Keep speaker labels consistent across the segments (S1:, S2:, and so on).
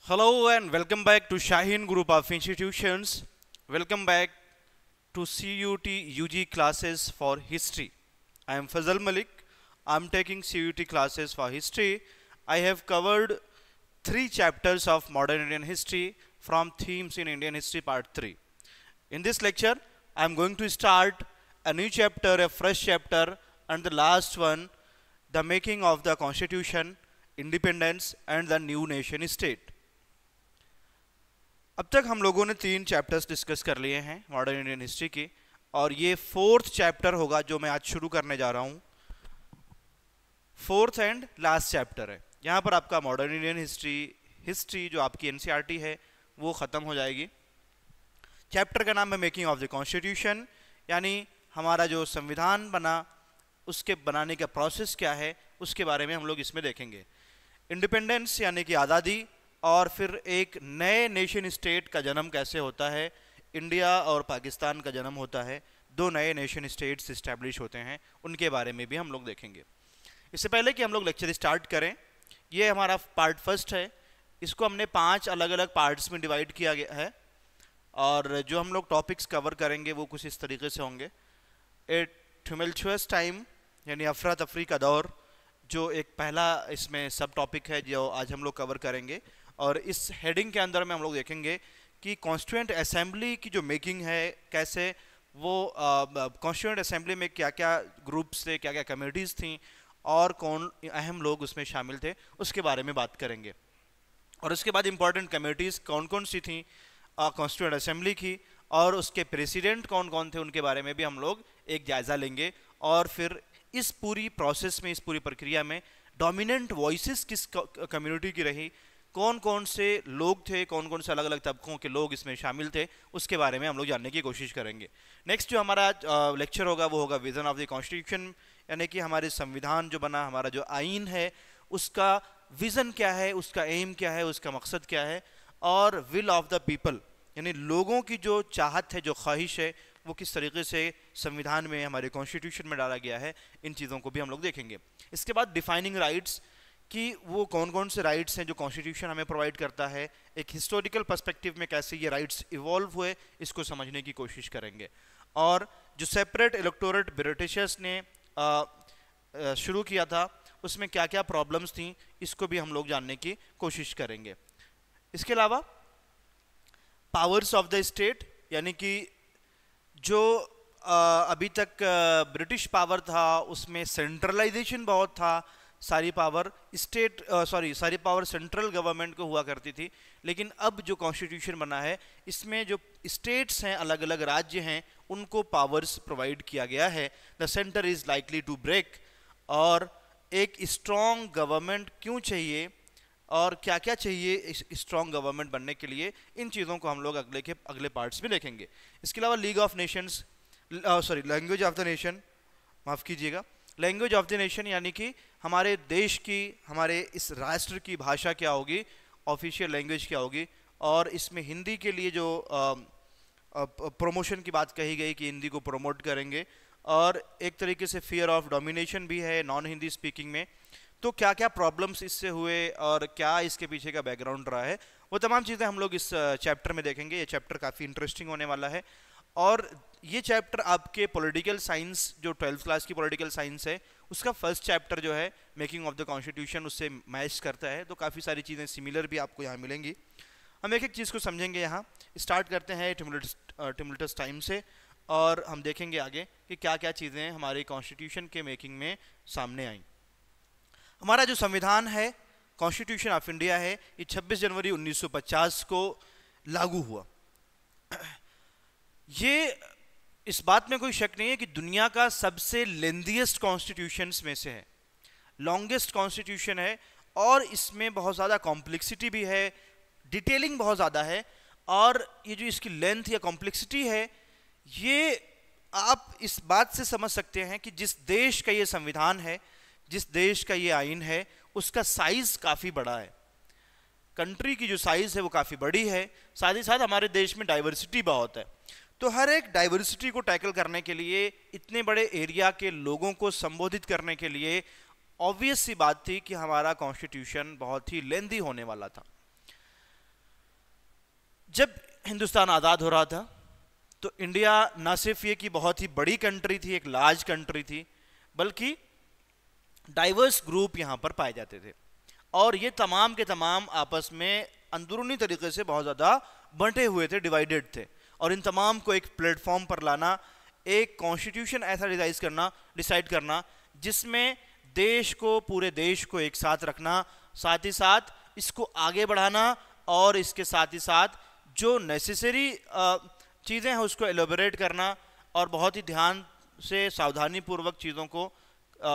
S1: Hello and welcome back to Shaheen Group of Institutions. Welcome back to CUT UG classes for history. I am Fazal Malik. I am taking CUT classes for history. I have covered 3 chapters of modern Indian history from themes in Indian history part 3. In this lecture, I am going to start a new chapter, a fresh chapter, and the last one, the making of the constitution, independence, and the new nation state. अब तक हम लोगों ने 3 chapters discuss कर लिए हैं modern Indian history के, और ये 4th चैप्टर होगा जो मैं आज शुरू करने जा रहा हूँ. 4th एंड लास्ट चैप्टर है. यहाँ पर आपका मॉडर्न इंडियन हिस्ट्री जो आपकी एनसीईआरटी है वो ख़त्म हो जाएगी. चैप्टर का नाम है मेकिंग ऑफ द कॉन्स्टिट्यूशन, यानी हमारा जो संविधान बना उसके बनाने का प्रोसेस क्या है उसके बारे में हम लोग इसमें देखेंगे. इंडिपेंडेंस यानी कि आज़ादी, और फिर एक नए नेशन स्टेट का जन्म कैसे होता है. इंडिया और पाकिस्तान का जन्म होता है, 2 नए नेशन स्टेट्स इस्टेब्लिश होते हैं, उनके बारे में भी हम लोग देखेंगे. इससे पहले कि हम लोग लेक्चर स्टार्ट करें, ये हमारा पार्ट फर्स्ट है. इसको हमने 5 अलग अलग पार्ट्स में डिवाइड किया गया है, और जो हम लोग टॉपिक्स कवर करेंगे वो कुछ इस तरीके से होंगे. ए ट्यूमल्चुअस टाइम यानी अफरा तफरी का दौर, जो एक पहला इसमें सब टॉपिक है जो आज हम लोग कवर करेंगे. और इस हेडिंग के अंदर में हम लोग देखेंगे कि कॉन्स्टिट्यूएंट असेंबली की जो मेकिंग है, कैसे वो कॉन्स्टिट्यूएंट असेंबली में क्या क्या ग्रुप्स थे, क्या क्या कमेटीज़ थी, और कौन अहम लोग उसमें शामिल थे, उसके बारे में बात करेंगे. और उसके बाद इंपॉर्टेंट कमेटीज़ कौन कौन सी थी कॉन्स्टिट्यूएंट असेंबली की, और उसके प्रेसिडेंट कौन कौन थे, उनके बारे में भी हम लोग एक जायज़ा लेंगे. और फिर इस पूरी प्रोसेस में, इस पूरी प्रक्रिया में डोमिनेंट वॉइसेस किस कम्युनिटी की रही, कौन कौन से लोग थे, कौन कौन से अलग अलग तबकों के लोग इसमें शामिल थे, उसके बारे में हम लोग जानने की कोशिश करेंगे. नेक्स्ट जो हमारा लेक्चर होगा वो होगा विजन ऑफ द कॉन्स्टिट्यूशन, यानी कि हमारे संविधान जो बना, हमारा जो आइन है, उसका विज़न क्या है, उसका एम क्या है, उसका मकसद क्या है. और विल ऑफ द पीपल, यानी लोगों की जो चाहत है, जो ख्वाहिश है, वो किस तरीके से संविधान में, हमारे कॉन्स्टिट्यूशन में डाला गया है, इन चीज़ों को भी हम लोग देखेंगे. इसके बाद डिफाइनिंग राइट्स, कि वो कौन कौन से राइट्स हैं जो कॉन्स्टिट्यूशन हमें प्रोवाइड करता है, एक हिस्टोरिकल पर्सपेक्टिव में कैसे ये राइट्स इवॉल्व हुए, इसको समझने की कोशिश करेंगे. और जो सेपरेट इलेक्टोरेट ब्रिटिशर्स ने शुरू किया था, उसमें क्या क्या प्रॉब्लम्स थी, इसको भी हम लोग जानने की कोशिश करेंगे. इसके अलावा पावर्स ऑफ द स्टेट, यानी कि जो अभी तक ब्रिटिश पावर था उसमें सेंट्रलाइजेशन बहुत था, सारी पावर सेंट्रल गवर्नमेंट को हुआ करती थी. लेकिन अब जो कॉन्स्टिट्यूशन बना है, इसमें जो स्टेट्स हैं, अलग अलग राज्य हैं, उनको पावर्स प्रोवाइड किया गया है. The centre is likely to break. और एक स्ट्रॉन्ग गवर्नमेंट क्यों चाहिए और क्या क्या चाहिए स्ट्रॉन्ग गवर्नमेंट बनने के लिए, इन चीज़ों को हम लोग अगले पार्ट्स में देखेंगे. इसके अलावा league of Nations, language of the nation, माफ़ कीजिएगा, लैंग्वेज ऑफ द नेशन, यानी कि हमारे देश की, हमारे इस राष्ट्र की भाषा क्या होगी, ऑफिशियल लैंग्वेज क्या होगी. और इसमें हिंदी के लिए जो प्रमोशन की बात कही गई कि हिंदी को प्रमोट करेंगे. और एक तरीके से फियर ऑफ डोमिनेशन भी है नॉन हिंदी स्पीकिंग में. तो क्या क्या प्रॉब्लम्स इससे हुए और क्या इसके पीछे का बैकग्राउंड रहा है, वो तमाम चीज़ें हम लोग इस चैप्टर में देखेंगे. ये चैप्टर काफ़ी इंटरेस्टिंग होने वाला है. और ये चैप्टर आपके पॉलिटिकल साइंस, जो 12th क्लास की पॉलिटिकल साइंस है, उसका फर्स्ट चैप्टर जो है मेकिंग ऑफ द कॉन्स्टिट्यूशन, उससे मैच करता है. तो काफ़ी सारी चीज़ें सिमिलर भी आपको यहाँ मिलेंगी. हम एक एक चीज़ को समझेंगे. यहाँ स्टार्ट करते हैं ट्यूमल्टस टाइम से, और हम देखेंगे आगे कि क्या क्या चीज़ें हमारे कॉन्स्टिट्यूशन के मेकिंग में सामने आई. हमारा जो संविधान है, कॉन्स्टिट्यूशन ऑफ इंडिया है, ये 26 जनवरी 1950 को लागू हुआ. ये इस बात में कोई शक नहीं है कि दुनिया का सबसे लेंथीएस्ट कॉन्स्टिट्यूशंस में से है, लॉन्गेस्ट कॉन्स्टिट्यूशन है. और इसमें बहुत ज़्यादा कॉम्प्लेक्सिटी भी है, डिटेलिंग बहुत ज़्यादा है. और ये जो इसकी लेंथ या कॉम्प्लेक्सिटी है, ये आप इस बात से समझ सकते हैं कि जिस देश का ये संविधान है, जिस देश का ये आइन है, उसका साइज़ काफ़ी बड़ा है. कंट्री की जो साइज़ है वो काफ़ी बड़ी है. साथ ही साथ हमारे देश में डाइवर्सिटी बहुत है. तो हर एक डाइवर्सिटी को टैकल करने के लिए, इतने बड़े एरिया के लोगों को संबोधित करने के लिए ऑब्वियस सी बात थी कि हमारा कॉन्स्टिट्यूशन बहुत ही लेंदी होने वाला था. जब हिंदुस्तान आज़ाद हो रहा था तो इंडिया ना सिर्फ ये कि बहुत ही बड़ी कंट्री थी, एक लार्ज कंट्री थी, बल्कि डाइवर्स ग्रुप यहाँ पर पाए जाते थे और ये तमाम के तमाम आपस में अंदरूनी तरीके से बहुत ज़्यादा बंटे हुए थे, डिवाइडेड थे। और इन तमाम को एक प्लेटफॉर्म पर लाना, एक कॉन्स्टिट्यूशन ऐसा डिसाइड करना जिसमें देश को, पूरे देश को एक साथ रखना, साथ ही साथ इसको आगे बढ़ाना और इसके साथ ही साथ जो नेसेसरी चीज़ें हैं उसको एलोबरेट करना और बहुत ही ध्यान से सावधानी पूर्वक चीज़ों को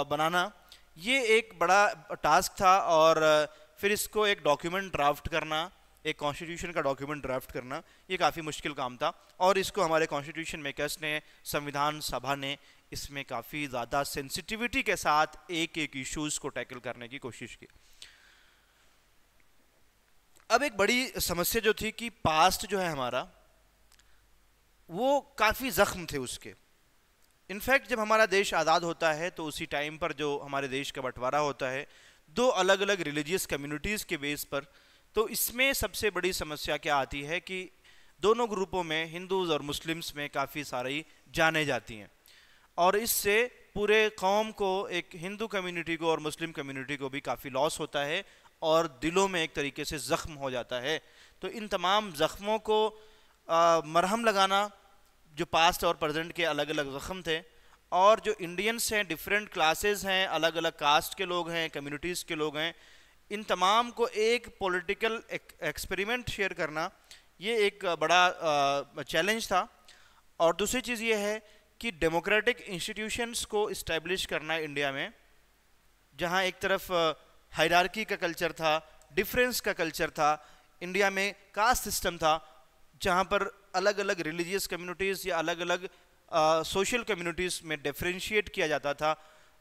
S1: बनाना, ये एक बड़ा टास्क था। और फिर इसको एक डॉक्यूमेंट ड्राफ्ट करना, एक कॉन्स्टिट्यूशन का डॉक्यूमेंट ड्राफ्ट करना, ये काफ़ी मुश्किल काम था और इसको हमारे कॉन्स्टिट्यूशन मेकर्स ने, संविधान सभा ने इसमें काफ़ी ज़्यादा सेंसिटिविटी के साथ एक एक इश्यूज़ को टैकल करने की कोशिश की। अब एक बड़ी समस्या जो थी कि पास्ट जो है हमारा, वो काफ़ी ज़ख्म थे उसके। इनफैक्ट जब हमारा देश आज़ाद होता है तो उसी टाइम पर जो हमारे देश का बंटवारा होता है दो अलग अलग रिलीजियस कम्युनिटीज़ के बेस पर, तो इसमें सबसे बड़ी समस्या क्या आती है कि दोनों ग्रुपों में, हिंदूज़ और मुस्लिम्स में, काफ़ी सारी जानें जाती हैं और इससे पूरे कौम को, एक हिंदू कम्युनिटी को और मुस्लिम कम्युनिटी को भी काफ़ी लॉस होता है और दिलों में एक तरीके से ज़ख्म हो जाता है। तो इन तमाम ज़ख्मों को मरहम लगाना, जो पास्ट और प्रेजेंट के अलग अलग ज़ख्म थे, और जो इंडियंस हैं, डिफरेंट क्लासेस हैं, अलग अलग कास्ट के लोग हैं, कम्युनिटीज़ के लोग हैं, इन तमाम को एक पॉलिटिकल एक्सपेरिमेंट शेयर करना, ये एक बड़ा चैलेंज था। और दूसरी चीज़ ये है कि डेमोक्रेटिक इंस्टीट्यूशंस को इस्टेब्लिश करना है इंडिया में, जहाँ एक तरफ हायरार्की का कल्चर था, डिफरेंस का कल्चर था, इंडिया में कास्ट सिस्टम था, जहाँ पर अलग अलग रिलीजियस कम्युनिटीज़ या अलग अलग सोशल कम्युनिटीज़ में डिफरेंशिएट किया जाता था,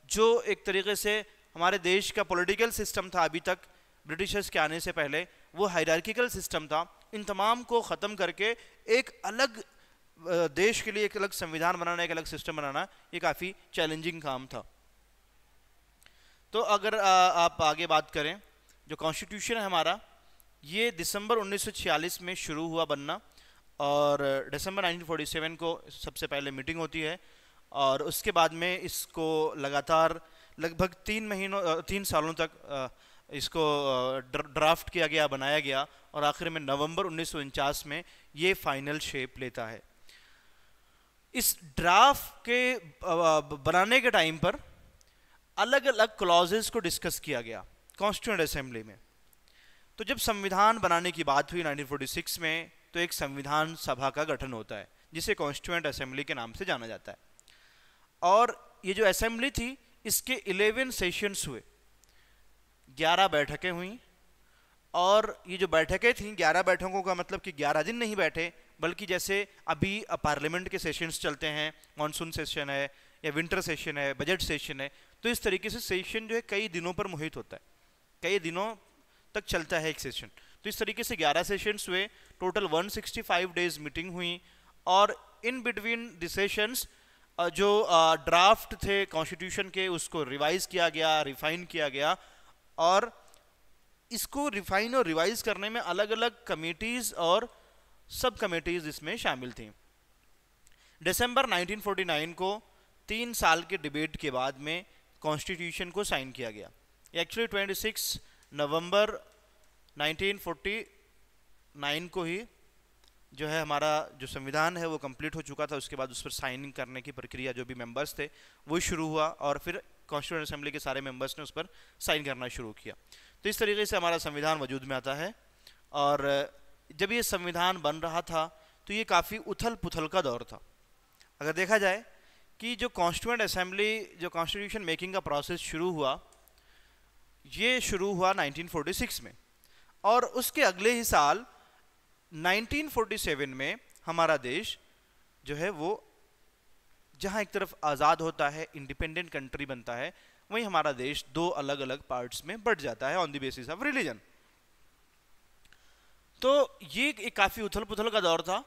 S1: जो एक तरीके से हमारे देश का पॉलिटिकल सिस्टम था अभी तक, ब्रिटिशर्स के आने से पहले वो हायरार्किकल सिस्टम था। इन तमाम को ख़त्म करके एक अलग देश के लिए एक अलग संविधान बनाना, एक अलग सिस्टम बनाना, ये काफ़ी चैलेंजिंग काम था। तो अगर आप आगे बात करें, जो कॉन्स्टिट्यूशन है हमारा, ये दिसंबर 1946 में शुरू हुआ बनना और दिसंबर 1947 को सबसे पहले मीटिंग होती है और उसके बाद में इसको लगातार लगभग 3 सालों तक इसको ड्राफ्ट किया गया, बनाया गया और आखिर में नवंबर 1949 में ये फाइनल शेप लेता है। इस ड्राफ्ट के बनाने के टाइम पर अलग अलग क्लॉजेस को डिस्कस किया गया कॉन्स्टिट्यूएंट असेंबली में। तो जब संविधान बनाने की बात हुई 1946 में, तो एक संविधान सभा का गठन होता है जिसे कॉन्स्टिट्यूएंट असेंबली के नाम से जाना जाता है। और ये जो असेंबली थी, इसके 11 सेशंस हुए, 11 बैठकें हुई। और ये जो बैठकें थीं, 11 बैठकों का मतलब कि 11 दिन नहीं बैठे, बल्कि जैसे अभी पार्लियामेंट के सेशंस चलते हैं, मानसून सेशन है या विंटर सेशन है, बजट सेशन है, तो इस तरीके से सेशन जो है कई दिनों पर मुहित होता है, कई दिनों तक चलता है एक सेशन। तो इस तरीके से 11 सेशंस हुए, टोटल 165 डेज मीटिंग हुई और इन बिटवीन द सेशंस जो ड्राफ्ट थे कॉन्स्टिट्यूशन के, उसको रिवाइज किया गया, रिफाइन किया गया। और इसको रिफाइन और रिवाइज करने में अलग अलग कमेटीज़ और सब कमेटीज़ इसमें शामिल थी। दिसंबर 1949 को 3 साल के डिबेट के बाद में कॉन्स्टिट्यूशन को साइन किया गया। एक्चुअली 26 नवंबर 1949 को ही जो है हमारा जो संविधान है वो कंप्लीट हो चुका था। उसके बाद उस पर साइनिंग करने की प्रक्रिया जो भी मेंबर्स थे वो शुरू हुआ और फिर कॉन्स्टिट्यूएंट असेंबली के सारे मेंबर्स ने उस पर साइन करना शुरू किया। तो इस तरीके से हमारा संविधान वजूद में आता है। और जब ये संविधान बन रहा था तो ये काफ़ी उथल पुथल का दौर था। अगर देखा जाए कि जो कॉन्स्टिट्यूएंट असेंबली, जो कॉन्स्टिट्यूशन मेकिंग का प्रोसेस शुरू हुआ, ये शुरू हुआ 1946 में और उसके अगले ही साल 1947 में हमारा देश जो है वो जहाँ एक तरफ आज़ाद होता है, इंडिपेंडेंट कंट्री बनता है, वहीं हमारा देश 2 अलग अलग पार्ट्स में बढ़ जाता है on the basis of religion. तो ये एक काफ़ी उथल पुथल का दौर था।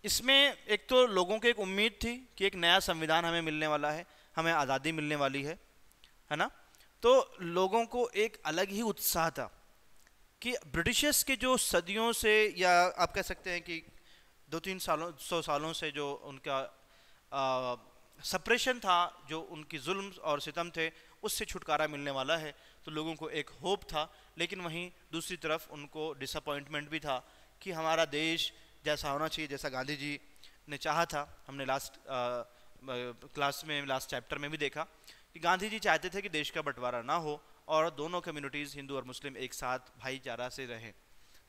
S1: इसमें एक तो लोगों को एक उम्मीद थी कि एक नया संविधान हमें मिलने वाला है, हमें आज़ादी मिलने वाली है ना। तो लोगों को एक अलग ही उत्साह था कि ब्रिटिशर्स के जो सदियों से, या आप कह सकते हैं कि 200-300 सालों से जो उनका सप्रेशन था, जो उनकी जुल्म और सितम थे, उससे छुटकारा मिलने वाला है। तो लोगों को एक होप था, लेकिन वहीं दूसरी तरफ उनको डिसअपॉइंटमेंट भी था कि हमारा देश जैसा होना चाहिए जैसा गांधी जी ने चाहा था। हमने लास्ट क्लास में, लास्ट चैप्टर में भी देखा कि गांधी जी चाहते थे कि देश का बंटवारा ना हो और दोनों कम्युनिटीज़, हिंदू और मुस्लिम, एक साथ भाईचारा से रहें।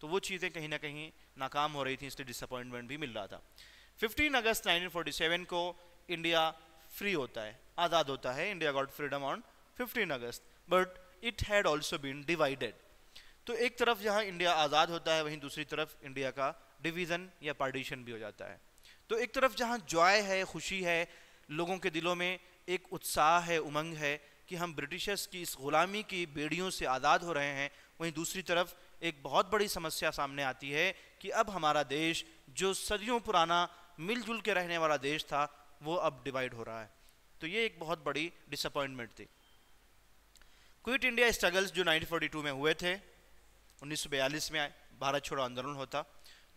S1: तो वो चीज़ें कहीं ना कहीं नाकाम हो रही थी, इसलिए डिसअपॉइंटमेंट भी मिल रहा था। 15 अगस्त 1947 को इंडिया फ्री होता है, आज़ाद होता है। India got freedom on 15 August, but it had also been divided. तो एक तरफ जहाँ इंडिया आज़ाद होता है, वहीं दूसरी तरफ इंडिया का डिवीज़न या पार्टीशन भी हो जाता है। तो एक तरफ जहाँ जॉय है, खुशी है, लोगों के दिलों में एक उत्साह है, उमंग है कि हम ब्रिटिशर्स की इस गुलामी की बेड़ियों से आज़ाद हो रहे हैं, वहीं दूसरी तरफ एक बहुत बड़ी समस्या सामने आती है कि अब हमारा देश, जो सदियों पुराना मिलजुल के रहने वाला देश था, वो अब डिवाइड हो रहा है। तो ये एक बहुत बड़ी डिसअपॉइंटमेंट थी। क्विट इंडिया स्ट्रगल्स जो 1942 में हुए थे, 1942 में भारत छोड़ो आंदोलन होता,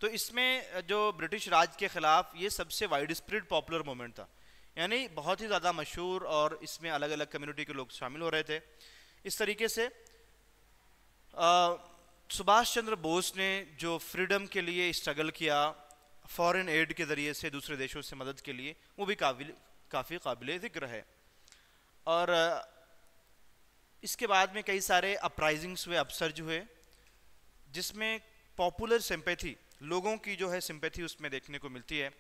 S1: तो इसमें जो ब्रिटिश राज के खिलाफ ये सबसे वाइड स्प्रेड पॉपुलर मूवमेंट था, यानी बहुत ही ज़्यादा मशहूर, और इसमें अलग अलग कम्युनिटी के लोग शामिल हो रहे थे। इस तरीके से सुभाष चंद्र बोस ने जो फ्रीडम के लिए स्ट्रगल किया फॉरेन एड के ज़रिए से दूसरे देशों से मदद के लिए, वो भी काफ़ी काबिल ज़िक्र है। और इसके बाद में कई सारे अपराइजिंग्स हुए, अपसर्ज हुए, जिसमें पॉपुलर सिंपैथी, लोगों की जो है सिंपैथी उसमें देखने को मिलती है।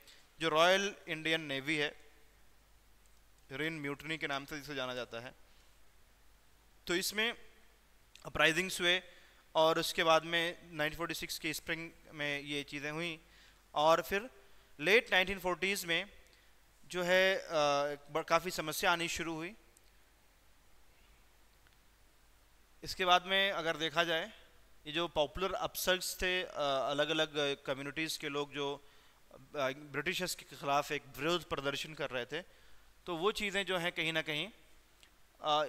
S1: जो रॉयल इंडियन नेवी है, रेन म्यूटनी के नाम से जिसे जाना जाता है, तो इसमें अपराइजिंग्स हुए और उसके बाद में 1946 के स्प्रिंग में ये चीज़ें हुई, और फिर लेट 1940s में जो है काफ़ी समस्या आनी शुरू हुई। इसके बाद में अगर देखा जाए, ये जो पॉपुलर अपसर्ग्स थे, अलग अलग कम्युनिटीज़ के लोग जो ब्रिटिशर्स के ख़िलाफ़ एक विरोध प्रदर्शन कर रहे थे, तो वो चीज़ें जो हैं कहीं ना कहीं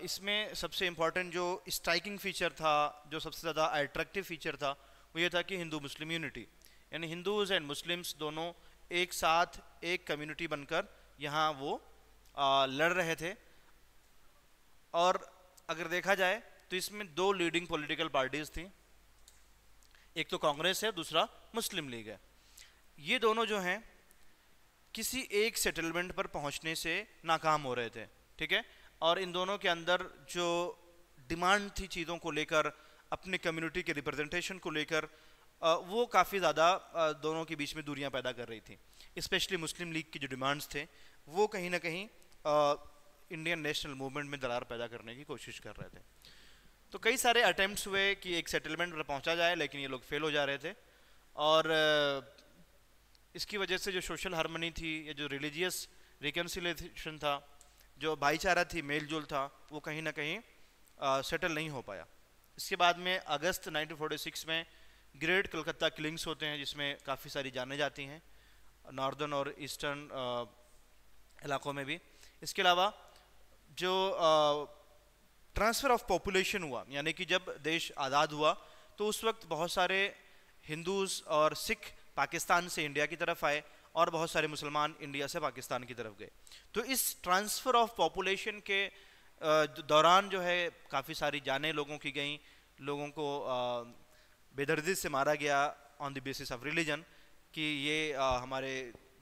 S1: इसमें सबसे इम्पॉर्टेंट जो स्ट्राइकिंग फ़ीचर था, जो सबसे ज़्यादा अट्रैक्टिव फ़ीचर था, वो ये था कि हिंदू मुस्लिम यूनिटी, यानी हिंदूज़ एंड मुस्लिम्स दोनों एक साथ एक कम्युनिटी बनकर यहाँ वो लड़ रहे थे। और अगर देखा जाए तो इसमें दो लीडिंग पॉलिटिकल पार्टीज़ थी, एक तो कांग्रेस है, दूसरा मुस्लिम लीग है। ये दोनों जो हैं किसी एक सेटलमेंट पर पहुंचने से नाकाम हो रहे थे, ठीक है। और इन दोनों के अंदर जो डिमांड थी चीज़ों को लेकर, अपने कम्युनिटी के रिप्रेजेंटेशन को लेकर, वो काफ़ी ज़्यादा दोनों के बीच में दूरियां पैदा कर रही थी। स्पेशली मुस्लिम लीग की जो डिमांड्स थे, वो कहीं ना कहीं इंडियन नेशनल मूवमेंट में दरार पैदा करने की कोशिश कर रहे थे। तो कई सारे अटेम्प्ट्स हुए कि एक सेटलमेंट पर पहुंचा जाए, लेकिन ये लोग फेल हो जा रहे थे। और इसकी वजह से जो सोशल हार्मनी थी, या जो रिलीजियस रिकन्सिलिएशन था, जो भाईचारा थी, मेल जोल था, वो कहीं ना कहीं सेटल नहीं हो पाया। इसके बाद में अगस्त 1946 में ग्रेट कलकत्ता किलिंग्स होते हैं, जिसमें काफ़ी सारी जाने जाती हैं, नॉर्दर्न और ईस्टर्न इलाकों में भी। इसके अलावा जो ट्रांसफ़र ऑफ पॉपुलेशन हुआ, यानी कि जब देश आज़ाद हुआ तो उस वक्त बहुत सारे हिंदूज़ और सिख पाकिस्तान से इंडिया की तरफ आए, और बहुत सारे मुसलमान इंडिया से पाकिस्तान की तरफ गए। तो इस ट्रांसफ़र ऑफ पॉपुलेशन के दौरान जो है काफ़ी सारी जानें लोगों की गईं, लोगों को बेदर्दी से मारा गया on the basis of religion, कि ये हमारे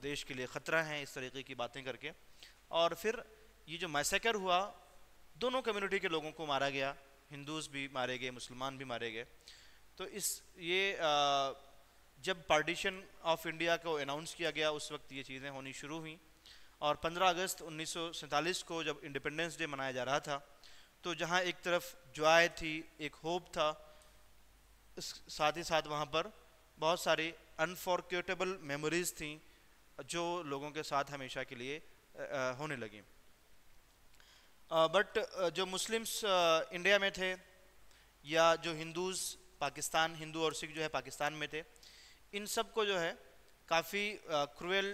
S1: देश के लिए ख़तरा हैं, इस तरीके की बातें करके। और फिर ये जो मैसेकर हुआ, दोनों कम्युनिटी के लोगों को मारा गया, हिंदूज़ भी मारे गए, मुसलमान भी मारे गए। तो जब पार्टीशन ऑफ इंडिया को अनाउंस किया गया, उस वक्त ये चीज़ें होनी शुरू हुई। और 15 अगस्त 1947 को जब इंडिपेंडेंस डे मनाया जा रहा था, तो जहाँ एक तरफ जॉय थी, एक होप था, साथ ही साथ वहाँ पर बहुत सारी अनफॉरगेटेबल मेमोरीज थी जो लोगों के साथ हमेशा के लिए होने लगी। बट जो मुस्लिम्स इंडिया में थे, या जो हिंदूज़ पाकिस्तान, हिंदू और सिख जो है पाकिस्तान में थे, इन सब को जो है काफ़ी क्रूएल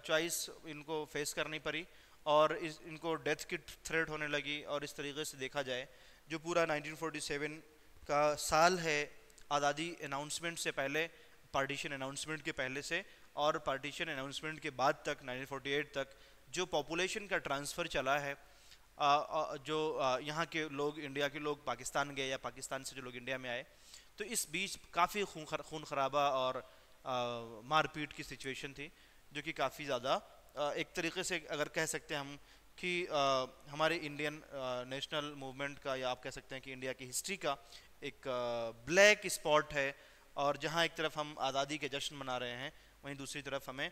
S1: चॉइस इनको फेस करनी पड़ी, और इनको डेथ की थ्रेट होने लगी। और इस तरीके से देखा जाए, जो पूरा 1947 का साल है आज़ादी अनाउंसमेंट से पहले, पार्टीशन अनाउंसमेंट के पहले से और पार्टीशन अनाउंसमेंट के बाद तक 1948 तक जो पॉपुलेशन का ट्रांसफ़र चला है, यहाँ के लोग, इंडिया के लोग पाकिस्तान गए या पाकिस्तान से जो लोग इंडिया में आए, तो इस बीच काफ़ी खून खराबा और मारपीट की सिचुएशन थी, जो कि काफ़ी ज़्यादा एक तरीके से अगर कह सकते हैं हम कि हमारे इंडियन नेशनल मूवमेंट का, या आप कह सकते हैं कि इंडिया की हिस्ट्री का एक ब्लैक स्पॉट है। और जहाँ एक तरफ हम आज़ादी के जश्न मना रहे हैं, वहीं दूसरी तरफ हमें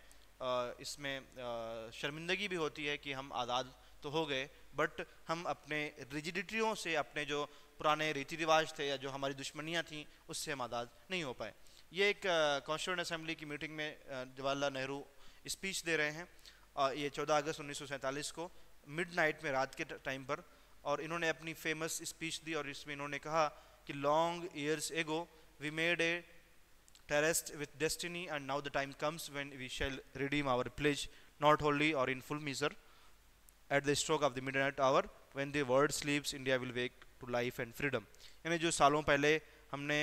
S1: इसमें शर्मिंदगी भी होती है कि हम आज़ाद तो हो गए, बट हम अपने रिजिडिटियों से, अपने जो पुराने रीति रिवाज थे या जो हमारी दुश्मनियाँ थीं, उससे हम आज़ाद नहीं हो पाए। ये एक कॉन्स्टिट्यूएंट असेंबली की मीटिंग में जवाहरलाल नेहरू स्पीच दे रहे हैं, ये 14 अगस्त 1947 को मिडनाइट में, रात के टाइम पर, और इन्होंने अपनी फेमस स्पीच दी और इसमें इन्होंने कहा कि long years ago we made a terraced with destiny, and now the time comes when we shall redeem our pledge, not wholly or in full measure. At the stroke of the midnight hour, when the world sleeps, India will wake to life and freedom. यानी जो सालों पहले हमने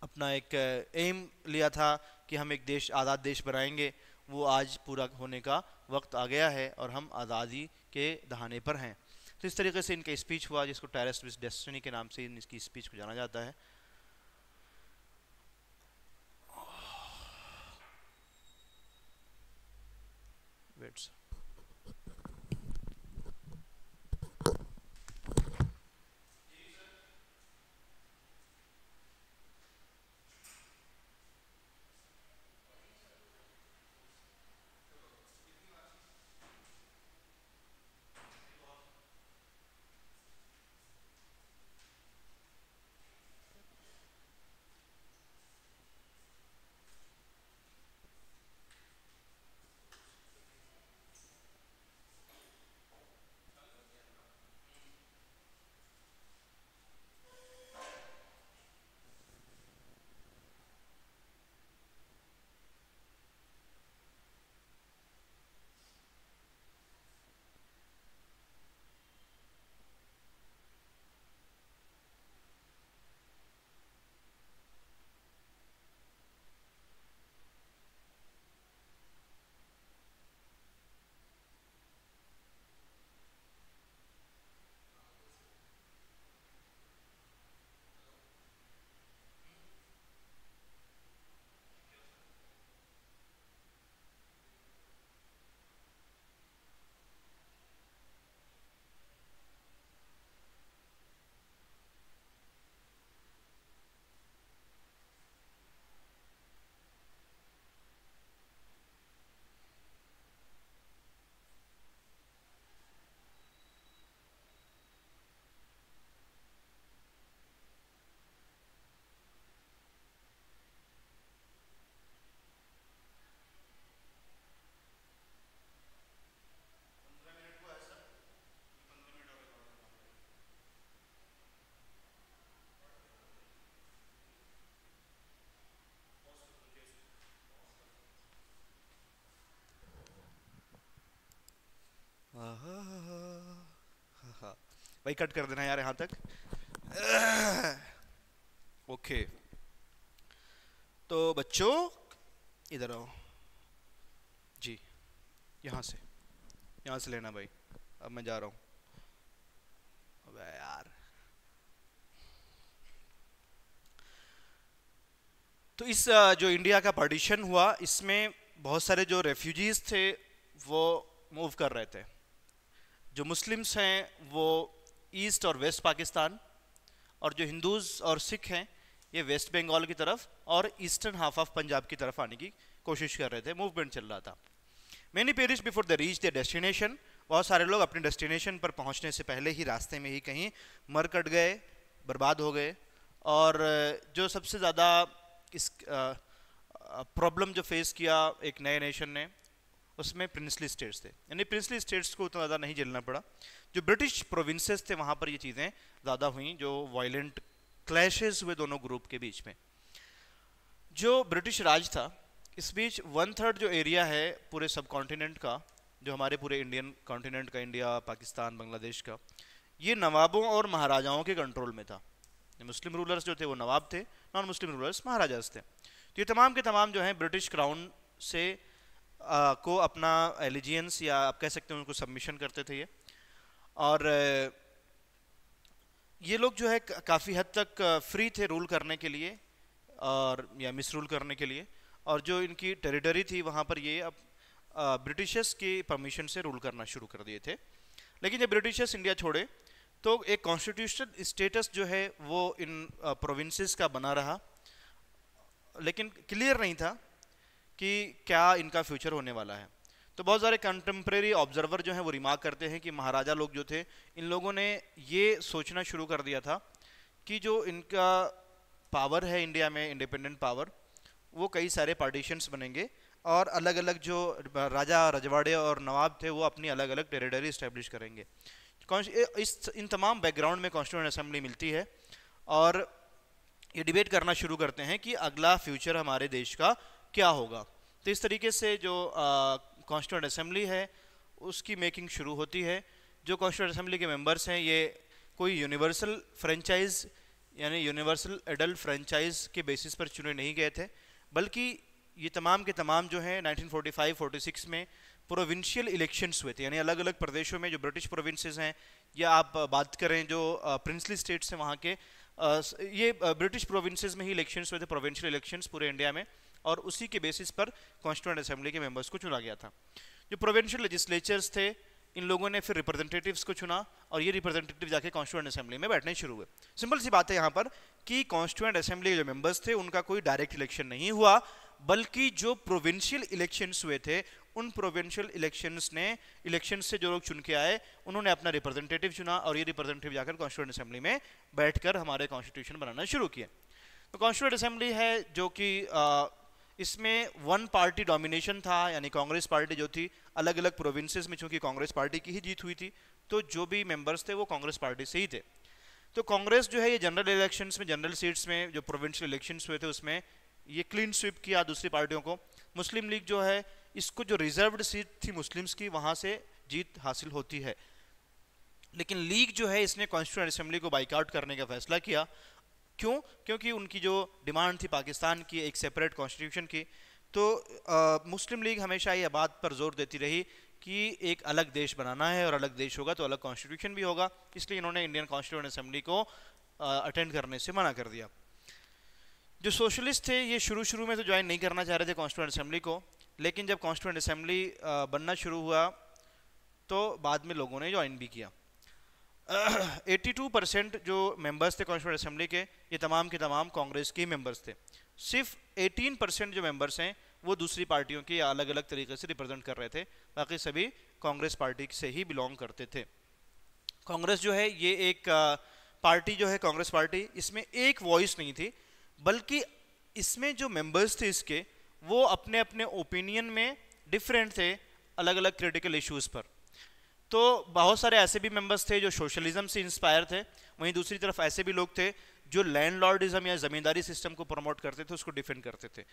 S1: अपना एक M लिया था कि हम एक देश, आज़ाद देश बनाएंगे, वो आज पूरा होने का वक्त आ गया है और हम आज़ादी के दहाने पर हैं। तो इस तरीके से इनका स्पीच हुआ, जिसको टेरेस्ट विद डेस्टिनी के नाम से इसकी स्पीच को जाना जाता है। वेट्स भाई कट कर देना यार यहाँ तक। ओके तो बच्चों इधर आओ जी, यहाँ से लेना भाई। अब मैं जा रहा हूँ। अबे यार, तो इस जो इंडिया का पार्टीशन हुआ, इसमें बहुत सारे जो रेफ्यूजीज थे वो मूव कर रहे थे। जो मुस्लिम्स हैं वो ईस्ट और वेस्ट पाकिस्तान, और जो हिंदूज और सिख हैं ये वेस्ट बंगाल की तरफ और ईस्टर्न हाफ ऑफ पंजाब की तरफ आने की कोशिश कर रहे थे। मूवमेंट चल रहा था। Many perish before the reach the destination, बहुत सारे लोग अपने डेस्टिनेशन पर पहुंचने से पहले ही रास्ते में ही कहीं मर कट गए, बर्बाद हो गए। और जो सबसे ज़्यादा इस प्रॉब्लम जो फेस किया एक नए नेशन ने, उसमें प्रिंसली स्टेट्स थे। यानी प्रिंसली स्टेट्स को उतना ज़्यादा नहीं झेलना पड़ा। जो ब्रिटिश प्रोविंसेस थे वहाँ पर ये चीज़ें ज़्यादा हुई, जो वायलेंट क्लैशेस हुए दोनों ग्रुप के बीच में। जो ब्रिटिश राज था, इस बीच 1/3 जो एरिया है पूरे सब कॉन्टिनेंट का, जो हमारे पूरे इंडियन कॉन्टिनेंट का, इंडिया, पाकिस्तान, बांग्लादेश का, ये नवाबों और महाराजाओं के कंट्रोल में था। मुस्लिम रूलर्स जो थे वो नवाब थे, नॉन मुस्लिम रूलर्स महाराजास थे। तो ये तमाम के तमाम जो हैं ब्रिटिश क्राउन से को अपना एलिजियंस या आप कह सकते हैं उनको सबमिशन करते थे ये। और ये लोग जो है काफ़ी हद तक फ्री थे रूल करने के लिए और या मिस रूल करने के लिए। और जो इनकी टेरिटरी थी वहाँ पर ये अब ब्रिटिशर्स की परमिशन से रूल करना शुरू कर दिए थे। लेकिन जब ब्रिटिशर्स इंडिया छोड़े तो एक कॉन्स्टिट्यूशनल स्टेटस जो है वो इन प्रोविंसेस का बना रहा, लेकिन क्लियर नहीं था कि क्या इनका फ्यूचर होने वाला है। तो बहुत सारे कंटेम्प्रेरी ऑब्जर्वर जो हैं वो रिमार्क करते हैं कि महाराजा लोग जो थे इन लोगों ने ये सोचना शुरू कर दिया था कि जो इनका पावर है इंडिया में, इंडिपेंडेंट पावर, वो कई सारे पार्टीशंस बनेंगे और अलग अलग जो राजा रजवाड़े और नवाब थे वो अपनी अलग अलग टेरिटरी इस्टेब्लिश करेंगे। इन तमाम बैकग्राउंड में कॉन्स्टिट्यूएंट असेंबली मिलती है और ये डिबेट करना शुरू करते हैं कि अगला फ्यूचर हमारे देश का क्या होगा। तो इस तरीके से जो कॉन्स्टिट्यूएंट असेंबली है उसकी मेकिंग शुरू होती है। जो कॉन्स्टिट्यूएंट असेंबली के मेंबर्स हैं ये कोई यूनिवर्सल फ्रेंचाइज यानी यूनिवर्सल एडल्ट फ्रेंचाइज के बेसिस पर चुने नहीं गए थे, बल्कि ये तमाम के तमाम जो हैं 1945-46 में प्रोविंशियल इलेक्शंस हुए थे। यानी अलग अलग प्रदेशों में जो ब्रिटिश प्रोविंसेस हैं या आप बात करें जो प्रिंसली स्टेट्स हैं वहाँ के, ये ब्रिटिश प्रोविंसेस में ही इलेक्शंस हुए थे, प्रोविंशियल इलेक्शंस पूरे इंडिया में, और उसी के बेसिस पर कॉन्स्टिट्यूएंट असेंबली के मेंबर्स को चुना गया था। जो प्रोविंशियल लेजिस्लेचर्स थे इन लोगों ने फिर रिप्रेजेंटेटिव्स को चुना और ये रिप्रेजेंटेटिव जाके कॉन्स्टिट्यूएंट असेंबली में बैठने शुरू हुए। सिंपल सी बात है यहाँ पर कि कॉन्स्टिट्यूएंट असेंबली के जो मेंबर्स थे उनका कोई डायरेक्ट इलेक्शन नहीं हुआ, बल्कि जो प्रोविंशियल इलेक्शंस हुए थे उन प्रोविंशियल इलेक्शंस से जो लोग चुन के आए उन्होंने अपना रिप्रेजेंटेटिव चुना और ये रिप्रेजेंटेटिव जाकर कॉन्स्टिट्यूएंट असेंबली में बैठकर हमारे कॉन्स्टिट्यूशन बनाना शुरू किए। तो कॉन्स्टिट्यूएंट असेंबली है जो कि इसमें वन पार्टी डोमिनेशन था, यानी कांग्रेस पार्टी जो थी अलग अलग प्रोविंसेस में, चूंकि कांग्रेस पार्टी की ही जीत हुई थी तो जो भी मेंबर्स थे वो कांग्रेस पार्टी से ही थे। तो कांग्रेस जो है ये जनरल इलेक्शंस में, जनरल सीट्स में जो प्रोविंशियल इलेक्शंस हुए थे उसमें ये क्लीन स्वीप किया दूसरी पार्टियों को। मुस्लिम लीग जो है इसको जो रिजर्व्ड सीट थी मुस्लिम्स की वहाँ से जीत हासिल होती है, लेकिन लीग जो है इसने कॉन्स्टिट्यूएंट असेंबली को बाइकआउट करने का फैसला किया। क्यों? क्योंकि उनकी जो डिमांड थी पाकिस्तान की एक सेपरेट कॉन्स्टिट्यूशन की, तो मुस्लिम लीग हमेशा ये बात पर जोर देती रही कि एक अलग देश बनाना है और अलग देश होगा तो अलग कॉन्स्टिट्यूशन भी होगा, इसलिए इन्होंने इंडियन कॉन्स्टिट्यूएंट असेंबली को अटेंड करने से मना कर दिया। जो सोशलिस्ट थे ये शुरू में तो ज्वाइन नहीं करना चाह रहे थे कॉन्स्टिट्यूएंट असेंबली को, लेकिन जब कॉन्स्टिट्यूएंट असेंबली बनना शुरू हुआ तो बाद में लोगों ने ज्वाइन भी किया। 82% जो मेंबर्स थे कॉन्स्टिट्यूएंट असेंबली के ये तमाम के तमाम कांग्रेस के ही मेंबर्स थे। सिर्फ 18% जो मेंबर्स हैं वो दूसरी पार्टियों की अलग अलग तरीके से रिप्रेजेंट कर रहे थे, बाकी सभी कांग्रेस पार्टी से ही बिलोंग करते थे। कांग्रेस जो है ये एक पार्टी जो है कांग्रेस पार्टी, इसमें एक वॉइस नहीं थी, बल्कि इसमें जो मेंबर्स थे इसके वो अपने अपने ओपिनियन में डिफरेंट थे अलग अलग क्रिटिकल इश्यूज पर। तो बहुत सारे ऐसे भी मेंबर्स थे जो सोशलिज्म से इंस्पायर थे, वहीं दूसरी तरफ ऐसे भी लोग थे जो लैंडलॉर्डिज्म या जमींदारी सिस्टम को प्रमोट करते थे, उसको डिफेंड करते थे।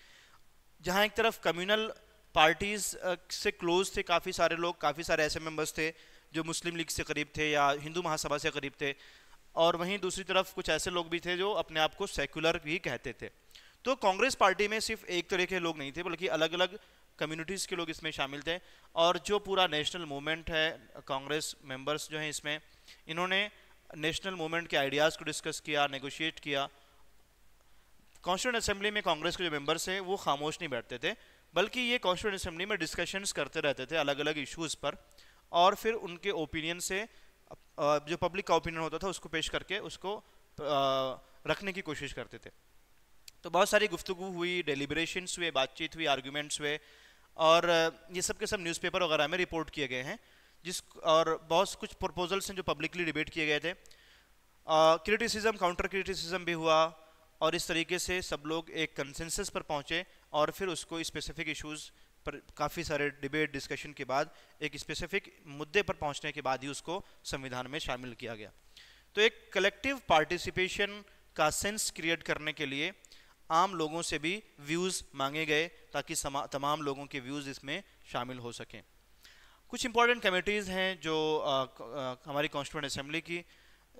S1: जहां एक तरफ कम्युनल पार्टीज से क्लोज थे काफ़ी सारे लोग, काफ़ी सारे ऐसे मेंबर्स थे जो मुस्लिम लीग से करीब थे या हिंदू महासभा से करीब थे, और वहीं दूसरी तरफ कुछ ऐसे लोग भी थे जो अपने आप को सेक्युलर भी कहते थे। तो कांग्रेस पार्टी में सिर्फ एक तरह के लोग नहीं थे, बल्कि अलग अलग कम्युनिटीज़ के लोग इसमें शामिल थे। और जो पूरा नेशनल मूवमेंट है, कांग्रेस मेंबर्स जो हैं इसमें, इन्होंने नेशनल मूवमेंट के आइडियाज़ को डिस्कस किया, नेगोशिएट किया। कॉन्स्टिट्यूएंट असेंबली में कांग्रेस के जो मेंबर्स हैं वो खामोश नहीं बैठते थे, बल्कि ये कॉन्स्टिट्यूएंट असेंबली में डिस्कशंस करते रहते थे अलग अलग इश्यूज़ पर, और फिर उनके ओपिनियन से जो पब्लिक का ओपिनियन होता था उसको पेश करके उसको रखने की कोशिश करते थे। तो बहुत सारी गुफ्तगू हुई, डेलिब्रेशंस हुए, बातचीत हुई, आर्गूमेंट्स हुए, और ये सब के सब न्यूज़पेपर वगैरह में रिपोर्ट किए गए हैं, और बहुत कुछ प्रपोजल्स हैं जो पब्लिकली डिबेट किए गए थे। क्रिटिसिज्म, काउंटर क्रिटिसिज्म भी हुआ, और इस तरीके से सब लोग एक कंसेंसस पर पहुँचे, और फिर उसको स्पेसिफिक इश्यूज़ पर काफ़ी सारे डिबेट डिस्कशन के बाद एक स्पेसिफिक मुद्दे पर पहुँचने के बाद ही उसको संविधान में शामिल किया गया। तो एक कलेक्टिव पार्टिसिपेशन का सेंस क्रिएट करने के लिए आम लोगों से भी व्यूज़ मांगे गए ताकि तमाम लोगों के व्यूज़ इसमें शामिल हो सकें। कुछ इंपॉर्टेंट कमेटीज़ हैं जो हमारी कॉन्स्टिट्यूएंट असेंबली की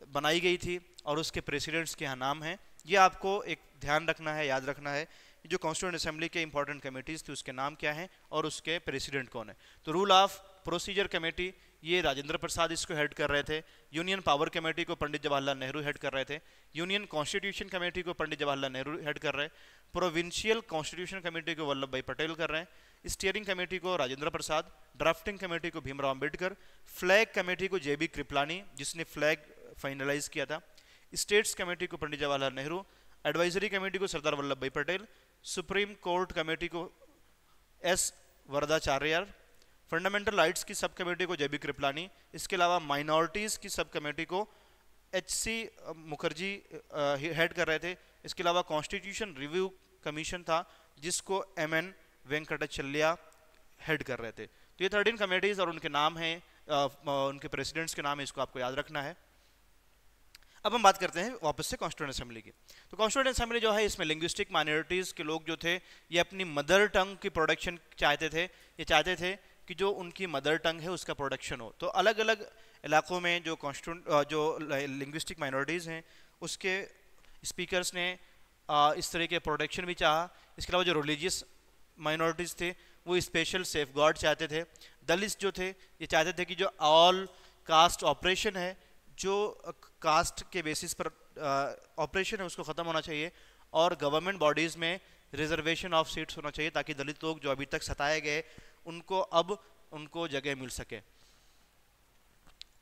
S1: बनाई गई थी। और उसके प्रेसिडेंट्स के यहाँ नाम है। ये आपको एक ध्यान रखना है, याद रखना है, जो कॉन्स्टिट्यूएंट असेंबली के इंपॉर्टेंट कमेटीज थी उसके नाम क्या हैं और उसके प्रेसिडेंट कौन है। तो रूल ऑफ प्रोसीजर कमेटी, ये राजेंद्र प्रसाद इसको हेड कर रहे थे। यूनियन पावर कमेटी को पंडित जवाहरलाल नेहरू हेड कर रहे थे। यूनियन कॉन्स्टिट्यूशन कमेटी को पंडित जवाहरलाल नेहरू हेड कर रहे हैं। प्रोविंशियल कॉन्स्टिट्यूशन कमेटी को वल्लभ भाई पटेल कर रहे हैं। स्टीयरिंग कमेटी को राजेंद्र प्रसाद, ड्राफ्टिंग कमेटी को भीमराव अंबेडकर, फ्लैग कमेटी को जेबी कृपलानी जिसने फ्लैग फाइनलाइज किया था, स्टेट्स कमेटी को पंडित जवाहरलाल नेहरू, एडवाइजरी कमेटी को सरदार वल्लभ भाई पटेल, सुप्रीम कोर्ट कमेटी को एस वरदाचार्य, फंडामेंटल राइट्स की सब कमेटी को जेबी कृपलानी, इसके अलावा माइनॉरिटीज़ की सब कमेटी को एच.सी. मुखर्जी हेड कर रहे थे। इसके अलावा कॉन्स्टिट्यूशन रिव्यू कमीशन था जिसको एम.एन. वेंकटचलैया हेड कर रहे थे। तो ये 13 कमेटीज और उनके नाम हैं, उनके प्रेसिडेंट्स के नाम है, इसको आपको याद रखना है। अब हम बात करते हैं वापस से कॉन्स्टिट्यूएंट असेंबली की। तो कॉन्स्टिट्यूएंट असेंबली जो है इसमें लिंग्विस्टिक माइनॉरिटीज़ के लोग जो थे ये अपनी मदर टंग की प्रोडक्शन चाहते थे। ये चाहते थे कि जो उनकी मदर टंग है उसका प्रोडक्शन हो। तो अलग अलग इलाकों में जो जो लिंग्विस्टिक माइनॉरिटीज़ हैं उसके स्पीकर्स ने इस तरह के प्रोटेक्शन भी चाहा। इसके अलावा जो रिलीजियस माइनॉरिटीज़ थे वो स्पेशल सेफ गार्ड चाहते थे। दलित जो थे ये चाहते थे कि जो ऑल कास्ट ऑपरेशन है, जो कास्ट के बेसिस पर ऑपरेशन है उसको ख़त्म होना चाहिए और गवर्नमेंट बॉडीज़ में रिजर्वेशन ऑफ सीट्स होना चाहिए ताकि दलित लोग जो अभी तक सताए गए उनको अब उनको जगह मिल सके।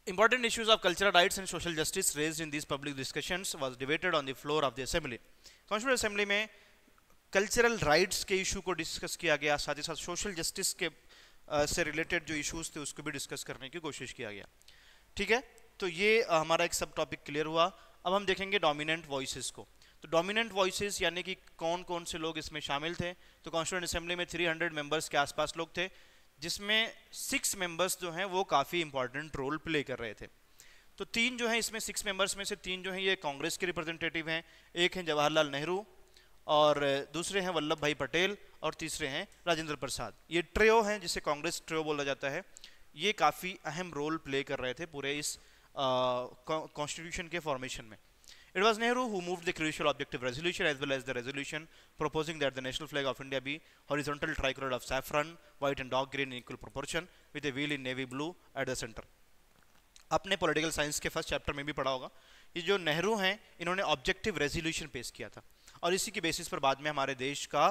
S1: Important issues of cultural rights and social justice raised in these public discussions was debated on the floor of the assembly. Constituent Assembly में कल्चरल राइट्स के इशू को डिस्कस किया गया, साथ ही साथ सोशल जस्टिस के से रिलेटेड जो इश्यूज थे उसको भी डिस्कस करने की कोशिश किया गया। ठीक है, तो ये हमारा एक सब टॉपिक क्लियर हुआ। अब हम देखेंगे डोमिनेंट वॉइसेस को। तो डोमिनेंट वॉइसेस यानी कि कौन कौन से लोग इसमें शामिल थे। तो कॉन्स्टिट्यूएंट असेंबली में 300 मेंबर्स के आसपास लोग थे जिसमें 6 मेंबर्स जो हैं वो काफ़ी इंपॉर्टेंट रोल प्ले कर रहे थे। तो 3 जो हैं इसमें 6 मेंबर्स में से 3 जो हैं ये कांग्रेस के रिप्रेजेंटेटिव हैं, एक हैं जवाहरलाल नेहरू और दूसरे हैं वल्लभ भाई पटेल और तीसरे हैं राजेंद्र प्रसाद। ये ट्रियो हैं जिसे कांग्रेस ट्रियो बोला जाता है। ये काफ़ी अहम रोल प्ले कर रहे थे पूरे इस कॉन्स्टिट्यूशन के फॉर्मेशन में। It was Nehru who moved the crucial objective resolution as well as the resolution proposing that the national flag of India be horizontal tricolor of saffron, white and dark green in equal proportion with a wheel in navy blue at the center. आपने political science के first chapter में भी पढ़ा होगा। ये जो नेहरू हैं इन्होंने ऑब्जेक्टिव रेजोल्यूशन पेश किया था और इसी की बेसिस पर बाद में हमारे देश का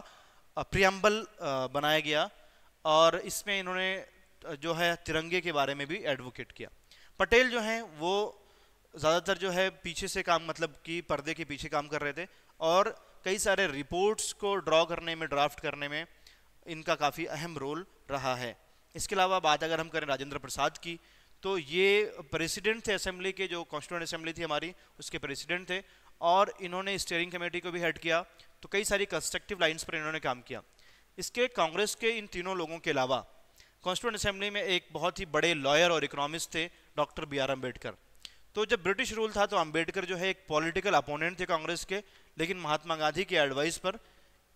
S1: प्रियम्बल बनाया गया और इसमें इन्होंने जो है तिरंगे के बारे में भी एडवोकेट किया। पटेल जो हैं वो ज़्यादातर जो है पीछे से काम, मतलब कि पर्दे के पीछे काम कर रहे थे और कई सारे रिपोर्ट्स को ड्रॉ करने में, ड्राफ्ट करने में इनका काफ़ी अहम रोल रहा है। इसके अलावा बात अगर हम करें राजेंद्र प्रसाद की तो ये प्रेसिडेंट थे असेंबली के, जो कॉन्स्टिट्यूएंट असेंबली थी हमारी उसके प्रेसिडेंट थे और इन्होंने स्टीयरिंग कमेटी को भी हेड किया। तो कई सारी कंस्ट्रक्टिव लाइन्स पर इन्होंने काम किया। इसके कांग्रेस के इन तीनों लोगों के अलावा कॉन्स्टिट्यूएंट असेंबली में एक बहुत ही बड़े लॉयर और इकोनॉमिस्ट थे, डॉक्टर B.R. अम्बेडकर। तो जब ब्रिटिश रूल था तो अम्बेडकर जो है एक पॉलिटिकल अपोनेंट थे कांग्रेस के, लेकिन महात्मा गांधी के एडवाइस पर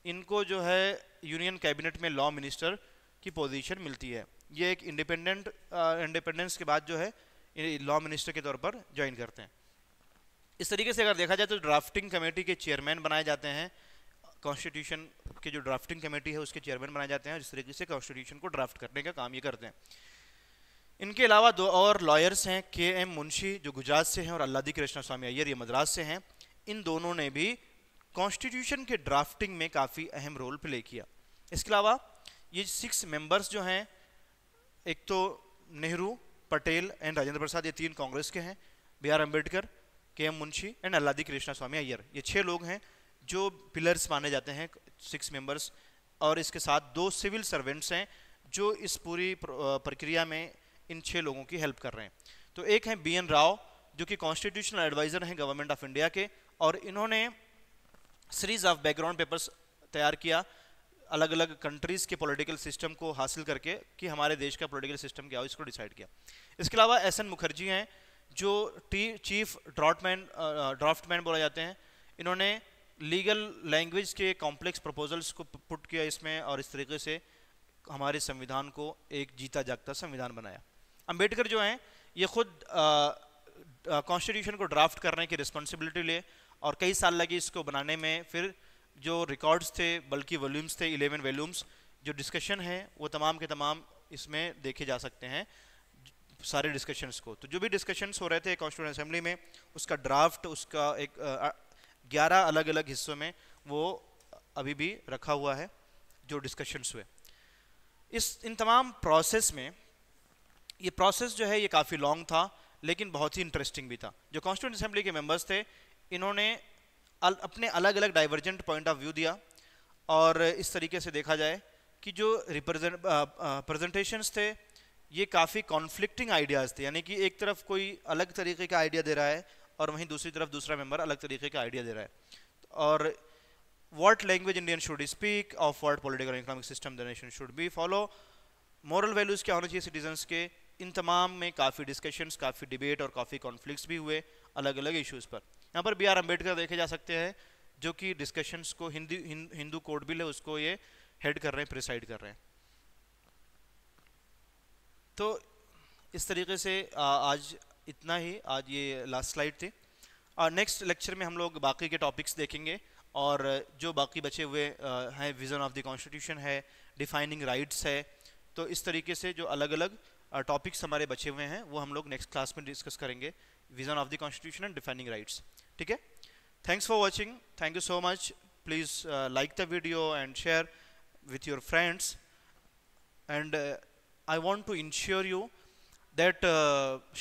S1: इनको जो है यूनियन कैबिनेट में लॉ मिनिस्टर की पोजीशन मिलती है। ये एक इंडिपेंडेंस के बाद जो है लॉ मिनिस्टर के तौर पर ज्वाइन करते हैं। इस तरीके से अगर देखा जाए तो ड्राफ्टिंग कमेटी के चेयरमैन बनाए जाते हैं, कॉन्स्टिट्यूशन के जो ड्राफ्टिंग कमेटी है उसके चेयरमैन बनाए जाते हैं और इस तरीके से कॉन्स्टिट्यूशन को ड्राफ्ट करने का काम ये करते हैं। इनके अलावा 2 और लॉयर्स हैं, K.M. मुंशी जो गुजरात से हैं और अल्लादी कृष्णा स्वामी अय्यर ये मद्रास से हैं। इन दोनों ने भी कॉन्स्टिट्यूशन के ड्राफ्टिंग में काफ़ी अहम रोल प्ले किया। इसके अलावा ये 6 मेंबर्स जो हैं, एक तो नेहरू, पटेल एंड राजेंद्र प्रसाद, ये 3 कांग्रेस के हैं, B.R. Ambedkar, K.M. Munshi and Alladi Krishnaswami Ayyar, ये 6 लोग हैं जो पिलर्स माने जाते हैं 6 मेंबर्स। और इसके साथ 2 सिविल सर्वेंट्स हैं जो इस पूरी प्रक्रिया में इन 6 लोगों की हेल्प कर रहे हैं। तो एक हैं B.N. राव जो कि कॉन्स्टिट्यूशनल एडवाइज़र हैं गवर्नमेंट ऑफ इंडिया के और इन्होंने सीरीज ऑफ बैकग्राउंड पेपर्स तैयार किया अलग अलग कंट्रीज़ के पॉलिटिकल सिस्टम को हासिल करके कि हमारे देश का पॉलिटिकल सिस्टम क्या हो, इसको डिसाइड किया। इसके अलावा S.N. मुखर्जी हैं जो चीफ ड्राफ्टमैन बोला जाते हैं। इन्होंने लीगल लैंग्वेज के कॉम्प्लेक्स प्रपोजल्स को पुट किया इसमें और इस तरीके से हमारे संविधान को एक जीता जागता संविधान बनाया। अम्बेडकर जो हैं ये खुद कॉन्स्टिट्यूशन को ड्राफ्ट करने की रिस्पॉन्सिबिलिटी लिए, और कई साल लगे इसको बनाने में। फिर जो रिकॉर्ड्स थे, बल्कि वॉल्यूम्स थे 11 वॉल्यूम्स, जो डिस्कशन है वो तमाम के तमाम इसमें देखे जा सकते हैं सारे डिस्कशंस को। तो जो भी डिस्कशंस हो रहे थे कॉन्स्टिट्यूएंट असेंबली में, उसका ड्राफ्ट, उसका एक 11 अलग अलग हिस्सों में वो अभी भी रखा हुआ है जो डिस्कशंस हुए। इन तमाम प्रोसेस में, ये प्रोसेस जो है ये काफ़ी लॉन्ग था लेकिन बहुत ही इंटरेस्टिंग भी था। जो कॉन्स्टिट्यूएंट असेंबली के मेंबर्स थे, इन्होंने अपने अलग अलग डाइवर्जेंट पॉइंट ऑफ व्यू दिया, और इस तरीके से देखा जाए कि जो प्रेजेंटेशंस थे ये काफ़ी कॉन्फ्लिक्टिंग आइडियाज़ थे। यानी कि एक तरफ कोई अलग तरीके का आइडिया दे रहा है और वहीं दूसरी तरफ दूसरा मेंबर अलग तरीके का आइडिया दे रहा है। और what language Indian should speak, of what political and economic system the nation should be follow, moral values क्या होना चाहिए सिटीजन्स के, इन तमाम में काफ़ी डिस्कशंस, काफ़ी डिबेट और काफ़ी कॉन्फ्लिक्ट्स भी हुए अलग अलग इश्यूज़ पर। यहाँ पर B.R. अम्बेडकर देखे जा सकते हैं जो कि डिस्कशंस को हिंदू कोड बिल है उसको ये हेड कर रहे हैं, प्रिसाइड कर रहे हैं। तो इस तरीके से आज इतना ही, आज ये लास्ट स्लाइड थी। नेक्स्ट लेक्चर में हम लोग बाकी के टॉपिक्स देखेंगे, और जो बाकी बचे हुए हैं, विज़न ऑफ द कॉन्स्टिट्यूशन है, डिफाइनिंग राइट्स है। तो इस तरीके से जो अलग अलग टॉपिक्स हमारे बचे हुए हैं वो हम लोग नेक्स्ट क्लास में डिस्कस करेंगे, vision of the constitution and defining rights. ठीक है, thanks for watching, thank you so much. Please like the video and share with your friends, and I want to ensure you that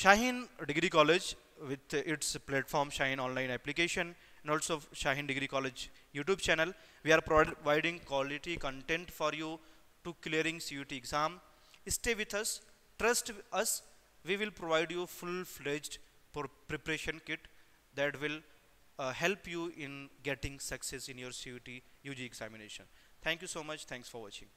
S1: Shaheen Degree College, with its platform Shaheen Online application and also Shaheen Degree College YouTube channel, we are providing quality content for you to clearing CUT exam. Stay with us, trust us, we will provide you full-fledged preparation kit that will help you in getting success in your CUT UG examination. Thank you so much. Thanks for watching.